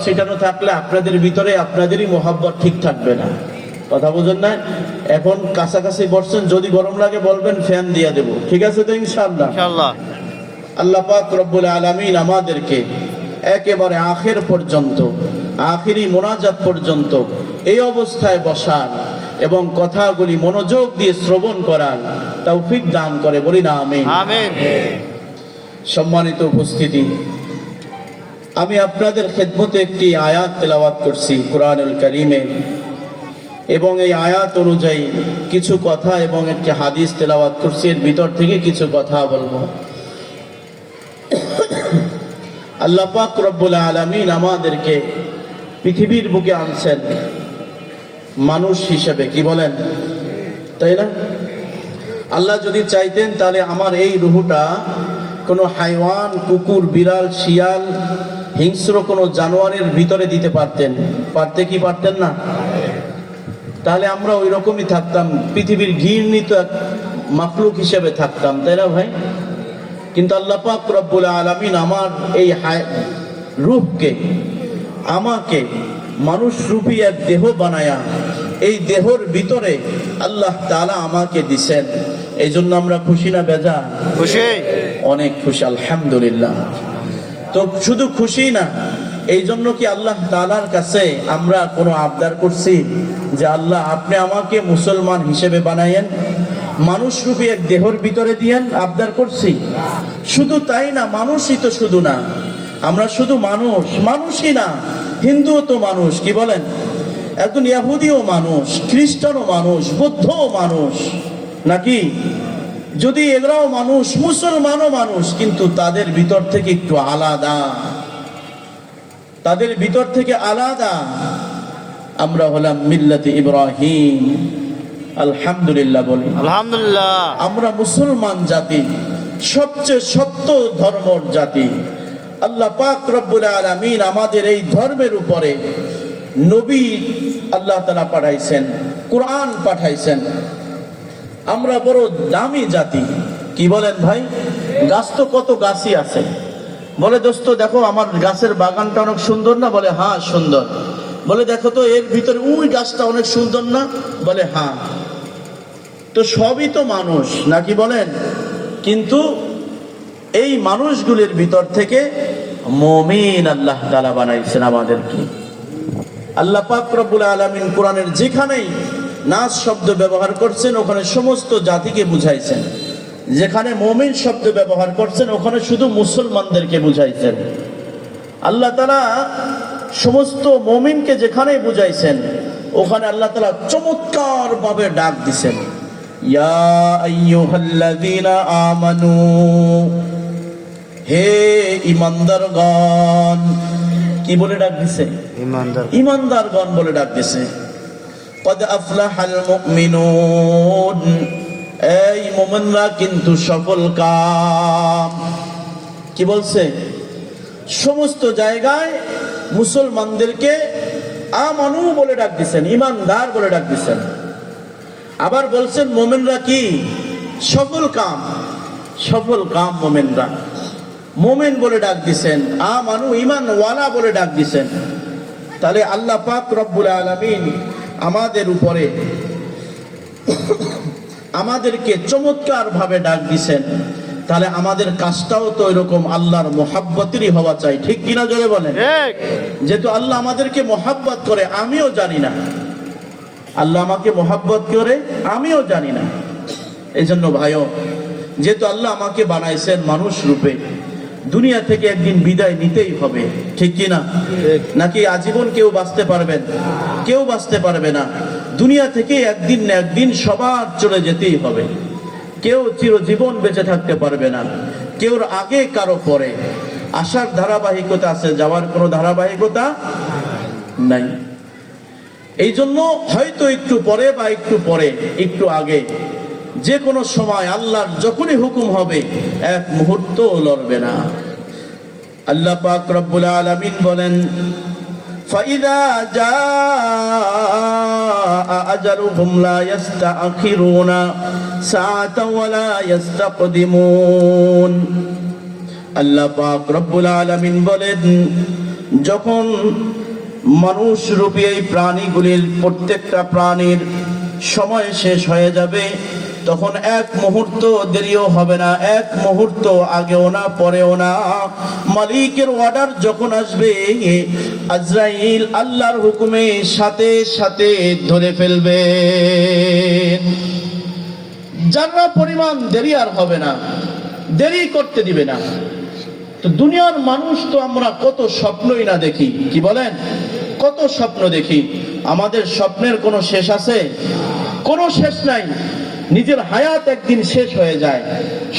ছিটানো থাকলে আপনাদের ভিতরে আপনাদেরই মোহাব্বত ঠিক থাকবে না। কথা বুঝেন না? এখন কাছাকাছি বসছেন, যদি গরম লাগে বলবেন, ফ্যান দিয়ে দেব। ঠিক আছে তো ইনশাআল্লাহ? ইনশাআল্লাহ। আল্লাহ পাক রব্বুল আলামিন আমাদেরকে একেবারে আখের পর্যন্ত, আখিরি মোনাজাত পর্যন্ত এই অবস্থায় বসার এবং কথাগুলি মনোযোগ দিয়ে শ্রবণ করার তৌফিক দান করে, বলি না আমিন। আমিন। সম্মানিত উপস্থিতি, আমি আপনাদের খেদমতে একটি আয়াত তেলাওয়াত করছি কুরআনুল কারীমে, এবং এই আয়াত অনুযায়ী কিছু কথা এবং একটি হাদিস তেলাওয়াত করছি। এর ভিতর থেকে কিছু কথা বলবো। আল্লাহ পাক রব্বুল আলামিন আমাদেরকে পৃথিবীর বুকে আনছেন মানুষ হিসেবে, কি বলেন? তাই না? আল্লাহ যদি চাইতেন তাহলে আমার এই রুহটা কোনো হাইওয়ান, কুকুর, বিড়াল, শিয়াল, হিংস্র কোনো জানোয়ারের ভিতরে দিতে পারতেন। পারতে কি পারতেন না? তাহলে আমরা ওই রকমই থাকতাম, পৃথিবীর ঘৃণিত এক মাখলুক হিসেবে থাকতাম, তাই না ভাই? কিন্তু আল্লাহ পাক রব্বুল আলামিন আমার এই রূপকে, আমাকে মানুষ রূপী এক দেহ বানায়া এই দেহর ভিতরে আল্লাহ তাআলা আমাকে দিছেন। এই জন্য আমরা খুশি না বেজার? খুশি, অনেক খুশি, আলহামদুলিল্লাহ। তো শুধু খুশি না, এই জন্য কি আল্লাহ তাআলার কাছে আমরা কোনো আবদার করছি যে আল্লাহ আপনি আমাকে মুসলমান হিসেবে বানায়েন, মানুষ রূপী এক দেহর ভিতরে দিয়েন? আবদার করছি? শুধু তাই না, মানুষই তো শুধু না, আমরা শুধু মানুষই না, হিন্দুও তো মানুষ, কি বলেন? একজন ইহুদিও মানুষ, খ্রিস্টানও মানুষ, বৌদ্ধও মানুষ, নাকি? যদি এরাও মানুষ, মুসলমানও মানুষ, কিন্তু তাদের ভিতর থেকে একটু আলাদা, তাদের ভিতর থেকে আলাদা। আমরা হলাম মিল্লাতে ইব্রাহিম, আলহামদুলিল্লাহ বলি। আলহামদুলিল্লাহ। আমরা মুসলমান জাতি, সবচেয়ে সত্য ধর্মের জাতি। আল্লাহ পাক রব্বুল আলামিন আমাদের এই ধর্মের উপরে নবী আল্লাহ তাআলা পাঠাইছেন, কোরআন পাঠাইছেন। আমরা বড় দামি জাতি, কি বলেন ভাই? গাছ তো কত গাছই আছে। বলে দোস্ত দেখো আমার গাছের বাগানটা অনেক সুন্দর না? বলে হ্যাঁ সুন্দর। বলে দেখো তো এর ভিতরে ওই গাছটা অনেক সুন্দর না? বলে হ্যাঁ। তো সবই তো মানুষ, নাকি বলেন? কিন্তু এই মানুষগুলির ভিতর থেকে মুমিন আল্লাহ তাআলা বানাইছেন আমাদেরকে। আল্লাহ পাক রব্বুল আলামিন কোরআনের যেখানেই নাস শব্দ ব্যবহার করছেন ওখানে সমস্ত জাতিকে বুঝাইছেন, যেখানে মুমিন শব্দ ব্যবহার করছেন ওখানে শুধু মুসলমানদেরকে বুঝাইছেন। আল্লাহ তাআলা সমস্ত মুমিনকে যেখানেই বুঝাইছেন ওখানে আল্লাহ তাআলা চমৎকার ভাবে ডাক দিছেন, ইয়া আইয়ুহাল্লাযীনা আমানু, হে ঈমানদারগণ। কি বলে ডাক দিছে? ঈমানদারগণ বলে ডাক দিছে। কদ আফলাহাল মুমিনুন, এই মুমিনরা কিন্তু সফল কাম। কি বলছে? সমস্ত জায়গায় মুসলমানদেরকে আমানু বলে ডাক দিছেন, ঈমানদার বলে ডাক দিছেন। আবার বলছেন মুমিনরা কি? সফল কাম, সফল কাম মুমিনরা। মুমিন বলে ডাক দিছেন, আমানু ঈমানওয়ালা বলে ডাক দিছেন। তাহলে আল্লাহ পাক রব্বুল আলামিন আমাদের উপরে আমাদেরকে চমৎকার ভাবে ডাক দিছেন। তাহলে আমাদের কাজটাও তো এরকম আল্লাহর মোহাব্বতেরই হওয়া চাই, ঠিক কিনা জোরে বলেন? যেহেতু আল্লাহ আমাদেরকে মোহাব্বত করে, আমিও জানি না আল্লাহ আমাকে মোহাব্বত করে, আমিও জানি না। এই জন্য ভাইও, যেহেতু আল্লাহ আমাকে বানাইছেন মানুষ রূপে, দুনিয়া থেকে একদিন বিদায় নিতেই হবে, ঠিক কিনা? নাকি আজীবন কেউ বাঁচতে পারবেন? কেউ বাঁচতে পারবে না। দুনিয়া থেকে একদিন না একদিন সবার চলে যেতেই হবে। কেউ চিরজীবন বেঁচে থাকতে পারবে না, কেউর আগে কারো পরে। আসার ধারাবাহিকতা আছে, যাওয়ার কোনো ধারাবাহিকতা নাই। এই জন্য হয়তো একটু পরে বা একটু পরে, একটু আগে, যে কোনো সময় আল্লাহর যখনই হুকুম হবে এক মুহূর্ত লড়বে না। আল্লাহ পাক রব্বুল আলামিন বলেন, ফাইযা জাআ আজালুহুম লা ইস্তাখিরুনা সাআতান ওয়া লা ইস্তাকদিমুন। আল্লাহ পাক রব্বুল আলামিন বলেন, যখন মানুষ রূপী এই প্রাণীগুলির প্রত্যেকটা প্রাণীর সময় শেষ হয়ে যাবে, তখন এক মুহূর্ত দেরিও হবে না, এক মুহূর্ত আগেও না পরেও না। মালিকের অর্ডার যখন আসবে, আজরাইল আল্লাহর হুকুমে সাথে সাথে ধরে ফেলবে, যারা পরিমাণ দেরি আর হবে না, দেরি করতে দিবে না। তো দুনিয়ার মানুষ তো আমরা কত স্বপ্নই না দেখি, কি বলেন? কত স্বপ্ন দেখি। আমাদের স্বপ্নের কোনো শেষ আছে? কোনো শেষ নাই। নিজের হায়াত একদিন শেষ হয়ে যায়,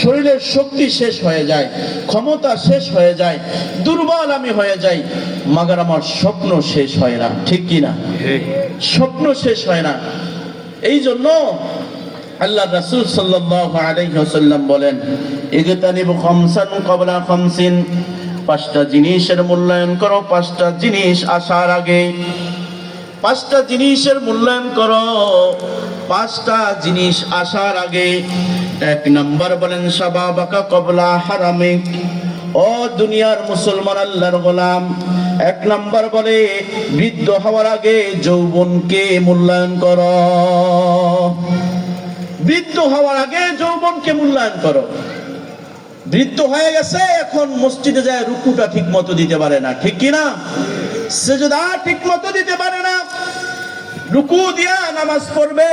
শরীরের শক্তি শেষ হয়ে যায়, ক্ষমতা শেষ হয়ে যায়, দুর্বল আমি হয়ে যাই, মাগার আমার স্বপ্ন শেষ হয় না, ঠিক কি না? স্বপ্ন শেষ হয় না। এই জন্য আল্লাহ রাসূল সাল্লাল্লাহু আলাইহি ওয়াসাল্লাম বলেন, ইগতানিবু খামসান ক্বাবলা খামসিন, পাঁচটা জিনিসের মূল্যায়ন করো পাঁচটা জিনিস আসার আগে। পাঁচটা জিনিসের মূল্যায়ন করো পাঁচটা জিনিস আসার আগে। এক নাম্বার বলেন শাবাবাকা ক্বাবলা হারামিক। ও দুনিয়ার মুসলমান আল্লাহর গোলাম, এক নাম্বার বলে বৃদ্ধ হওয়ার আগে যৌবনকে মূল্যায়ন করো। বৃদ্ধ হওয়ার আগে যৌবনকে মূল্যায়ন করো। বৃদ্ধ হয়ে গেছে, এখন মসজিদে যায় রুকুটা ঠিক মতো দিতে পারে না, ঠিক কিনা? সিজদা ঠিক মতো দিতে পারে না, রুকু দিয়া নামাজ পড়বে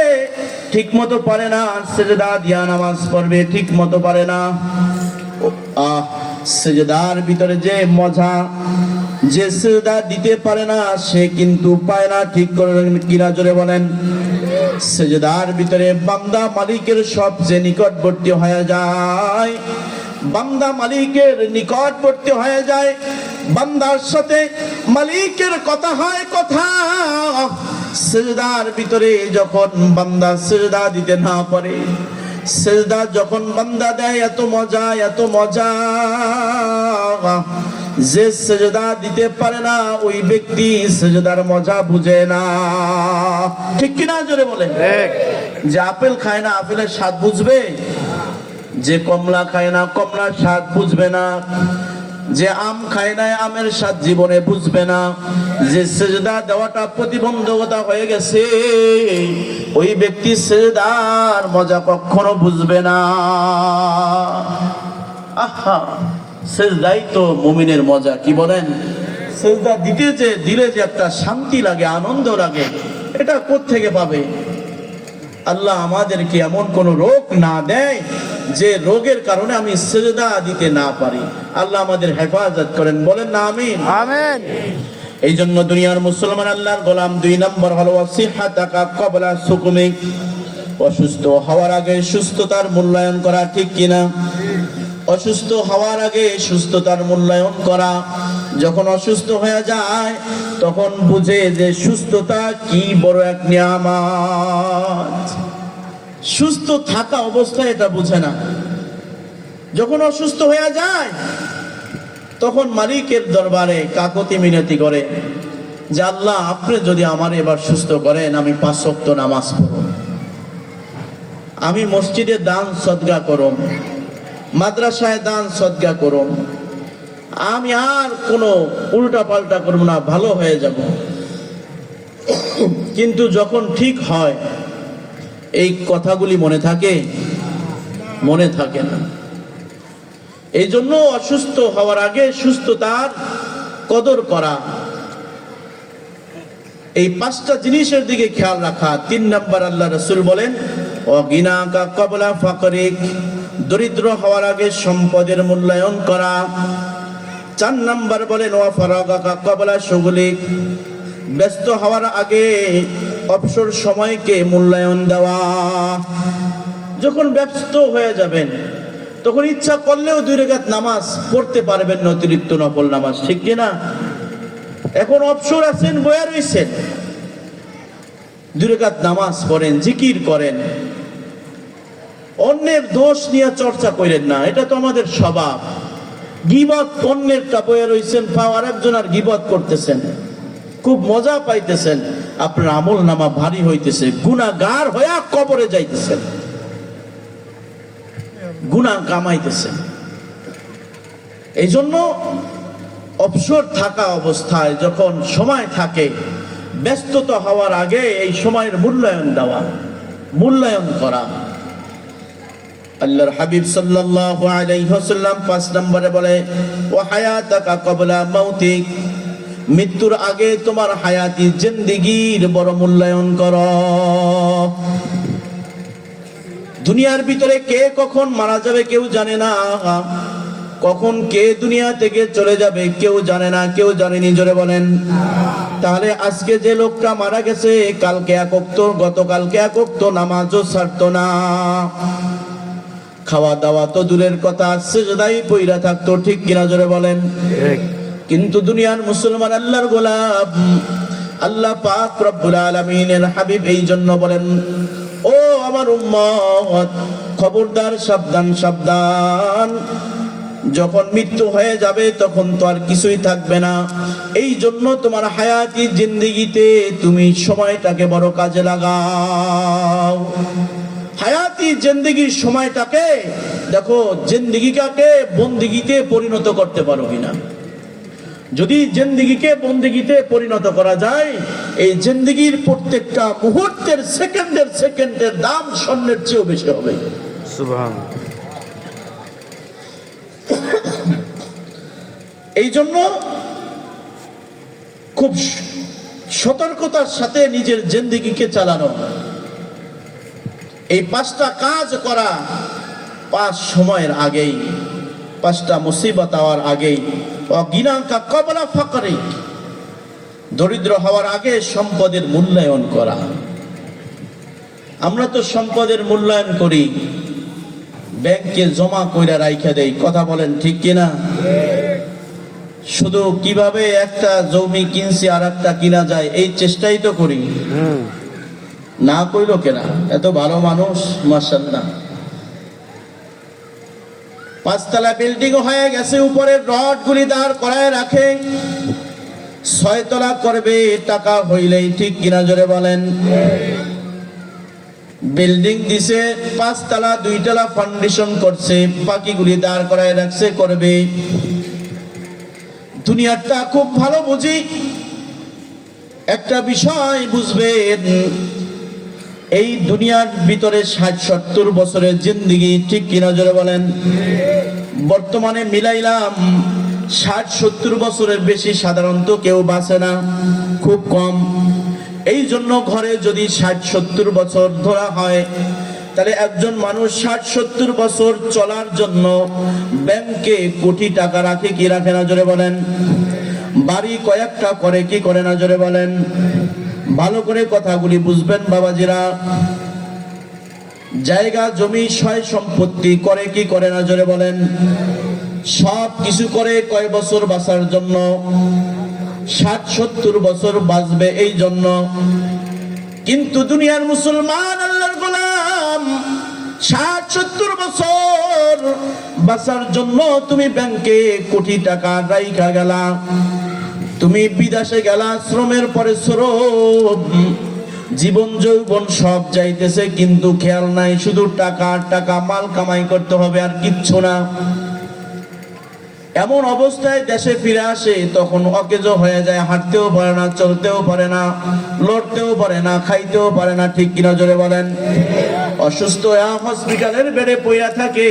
ঠিক মতো পারে না, সিজদা দিয়া নামাজ পড়বে ঠিক মতো পারে না। সিজদার ভিতরে যে মজা, যে সিজদা দিতে পারে না সে কিন্তু পায় না, ঠিক করে কিনা জোরে বলেন? সিজদার ভিতরে বান্দা মালিকের সবচেয়ে নিকটবর্তী হয়ে যায়, বান্দা মালিকের নিকটবর্তী হয়ে যায়, বান্দার সাথে মালিকের কথা হয় কথা। সিজদার ভিতরে যখন বান্দা সিজদা দিতে না পারে, সিজদা যখন বান্দা দেয়, এত মজা, এত মজা। যে সিজদা দিতে পারে না ওই ব্যক্তি সিজদার মজা বুঝে না, ঠিক কিনা জোরে বলেন? যে আপেল খায় না আপেলের স্বাদ বুঝবে? যে কমলা খায় না কমলার স্বাদ বুঝবে না? যে আম খায় না আমের স্বাদ জীবনে বুঝবে না? যে সিজদা দেওয়াটা প্রতিবন্ধকতা হয়ে গেছে ওই ব্যক্তি সিজদার মজা কখনো বুঝবে না। আহা, সিজদাই তো মুমিনের মজা, কি বলেন? সিজদা দিতে যে দিলে যে একটা শান্তি লাগে, আনন্দ লাগে, এটা কোত্থেকে পাবে? আল্লাহ আমাদেরকে এমন কোন রোগ না দেয় যে রোগের কারণে আমি সিজদা দিতে না পারি। আল্লাহ আমাদের হেফাজত করেন, বলেন না আমিন। আমিন। এই জন্য দুনিয়ার মুসলমান আল্লাহর গোলাম, দুই নম্বর হলো ওয়াসিহাতাকা ক্বাবলা সুকুমিক, অসুস্থ হওয়ার আগে সুস্থতার মূল্যায়ন করা, ঠিক কিনা? অসুস্থ হওয়ার আগে সুস্থতার মূল্যায়ন করা। যখন অসুস্থ হয়ে যায় তখন বুঝে যে সুস্থতা কি বড় এক নিয়ামত। সুস্থ থাকা অবস্থায় এটা বুঝে না। যখন অসুস্থ হয়ে যায় তখন মালিকের দরবারে কাকুতি মিনতি করে যে আল্লাহ, আপনি যদি আমার এবার সুস্থ করেন আমি 5 ওয়াক্ত নামাজ পড়ব, আমি মসজিদে দান সদকা করব, মাদ্রাসায় দান সদকা করব, আমি আর কোনো উল্টা পাল্টা করব না, ভালো হয়ে যাব। কিন্তু যখন ঠিক হয় এই কথাগুলি মনে থাকে? মনে থাকে না। এই জন্য অসুস্থ হওয়ার আগে সুস্থতার কদর করা, এই 5টা জিনিসের দিকে খেয়াল রাখা। 3 নম্বর আল্লাহ রাসূল বলেন ওয়াগিনাকা ক্বাবলা ফাকরিক, দরিদ্র হওয়ার আগে সম্পদের মূল্যায়ন করা। 4 নম্বর বলেন ওয়াফারাগাকা ক্বাবলা শুগলিক, ব্যস্ত হওয়ার আগে অবসর সময়কে মূল্যায়ন দেওয়া। যখন ব্যস্ত হয়ে যাবেন তখন ইচ্ছা করলেও 2 রাকাত নামাজ পড়তে পারবেন না, অতিরিক্ত নফল নামাজ, ঠিক কিনা? এখন অবসর আছেন, বয়া রয়েছেন, 2 রাকাত নামাজ পড়েন, জিকির করেন। অন্যের দোষ নিয়ে চর্চা করেন না, এটা তো আমাদের স্বভাব। গীবত, অন্যের বয়া রয়েছেন, পাওয়ার একজন আর গীবত করতেছেন, খুব মজা পাইতেছেন, আপনার আমল নামা ভারী হইতেছে, গুনাহগার হয়ে কবরে যাইতেছেন, গুনাহ কামাইতেছেন। এই জন্য অবসর থাকা অবস্থায় যখন সময় থাকে, ব্যস্ততা হওয়ার আগে এই সময়ের মূল্যায়ন দেওয়া, মূল্যায়ন করা। আল্লাহর হাবিব সাল্লাল্লাহু আলাইহি ওয়াসাল্লাম 5 নম্বরে বলে, ওয়া হায়াতাকা ক্বাবলা মাউতিক, মৃত্যুর আগে তোমার হায়াতি জিন্দেগির বড় মূল্যায়ন করো। দুনিয়ার ভিতরে কে কখন মারা যাবে কেউ জানে না, কখন কে দুনিয়া থেকে চলে যাবে কেউ জানে না, কেউ জানেনি, জোরে বলেন। তাহলে আজকে যে লোকটা মারা গেছে, কালকে এক ওয়াক্ত, গতকালকে এক ওয়াক্ত নামাজও ছাড়তো না, খাওয়া দাওয়া তো দূরের কথা, সিজদায় পইরা থাকতো, ঠিক কিনা জোরে বলেন। কিন্তু দুনিয়ার মুসলমান, আল্লাহর গোলাম, আল্লাহ পাক রব্বুল আলামিনের হাবিব এই জন্য বলেন, ও আমার উম্মত, খবরদার, সাবধান সাবধান, যখন মৃত্যু হয়ে যাবে তখন তো আর কিছুই থাকবে না। এই জন্য তোমার হায়াতি জিন্দেগিতে তুমি সময়টাকে বড় কাজে লাগাও। হায়াতি জিন্দেগির সময়টাকে দেখো, জিন্দেগিটাকে বন্দেগিতে পরিণত করতে পারো কিনা। যদি জিন্দেগিকে বন্দেগিতে পরিণত করা যায়, এই জিন্দেগির প্রত্যেকটা মুহূর্তের, সেকেন্ডের দাম স্বর্ণের চেয়েও বেশি হবে। সুবহানাল্লাহ। এই জন্য খুব সতর্কতার সাথে নিজের জিন্দেগিকে চালানো, এই 5টা কাজ করা 5 সময়ের আগেই, 5টা মুসিবত হওয়ার আগেই। অগিনাকা ক্বাবলা ফাকরিক, দরিদ্র হওয়ার আগে সম্পদের মূল্যায়ন করা। আমরা তো সম্পদের মূল্যায়ন করি, ব্যাংকে জমা কইরা রাইখা দেই, কথা বলেন ঠিক কিনা। শুধু কিভাবে একটা জমি কিনছি আর একটা কিনা যায় এই চেষ্টাই তো করি, না কইলো কেনা, এত ভালো মানুষ মাশাআল্লাহ। 5 তলা বিল্ডিং হয়ে গেছে, উপরের রড গুলি দাঁড় করায় রাখে, 6 তলা করবে টাকা হইলেই, ঠিক কিনা জোরে বলেন। বিল্ডিং দিছে 5 তলা, 2 তলা ফাউন্ডেশন করছে, বাকিগুলি দাঁড় করায় রাখছে, করবে। দুনিয়াটা খুব ভালো বুঝি, একটা বিষয় বুঝবেন, এই দুনিয়ার ভিতরে 60-70 বছরের জিন্দেগি, ঠিক কিনা জোরে বলেন। বর্তমানে মিলাইলাম 60-70 বছরের বেশি সাধারণত কেউ বাঁচে না, খুব কম। এই জন্য ঘরে যদি 60-70 বছর ধরা হয়, তাহলে একজন মানুষ 60-70 বছর চলার জন্য ব্যাংকে কোটি টাকা রাখে কি রাখে না জোরে বলেন। বাড়ি কয়েকটা করে কি করে না জোরে বলেন। ভালো করে কথাগুলি বুঝবেন বাবাজিরা। জায়গা জমি সয় সম্পত্তি করে কি করে না জোরে বলেন। সব কিছু করে কয় বছর বাঁচার জন্য? 60-70 বছর বাঁচবে এই জন্য। কিন্তু দুনিয়ার মুসলমান আল্লাহর গোলাম 60-70 বছর বাঁচার জন্য তুমি ব্যাংকে কোটি টাকা রাইখা গেলা, তুমি বিদেশে গেলা, শ্রমের পরে শ্রম, জীবন যৌবন সব যাইতেছে, কিন্তু খেয়াল নাই, শুধু টাকা টাকা, মাল কামাই করতে হবে আর কিচ্ছু না। এমন অবস্থায় দেশে ফিরে আসে, তখন অকেজো হয়ে যায়, হাঁটতেও পারে না, চলতেও পারে না, লড়তেও পারে না, খাইতেও পারে না, ঠিক কিনা জোরে বলেন। অসুস্থ হসপিটালের বেডে পড়ে থাকে।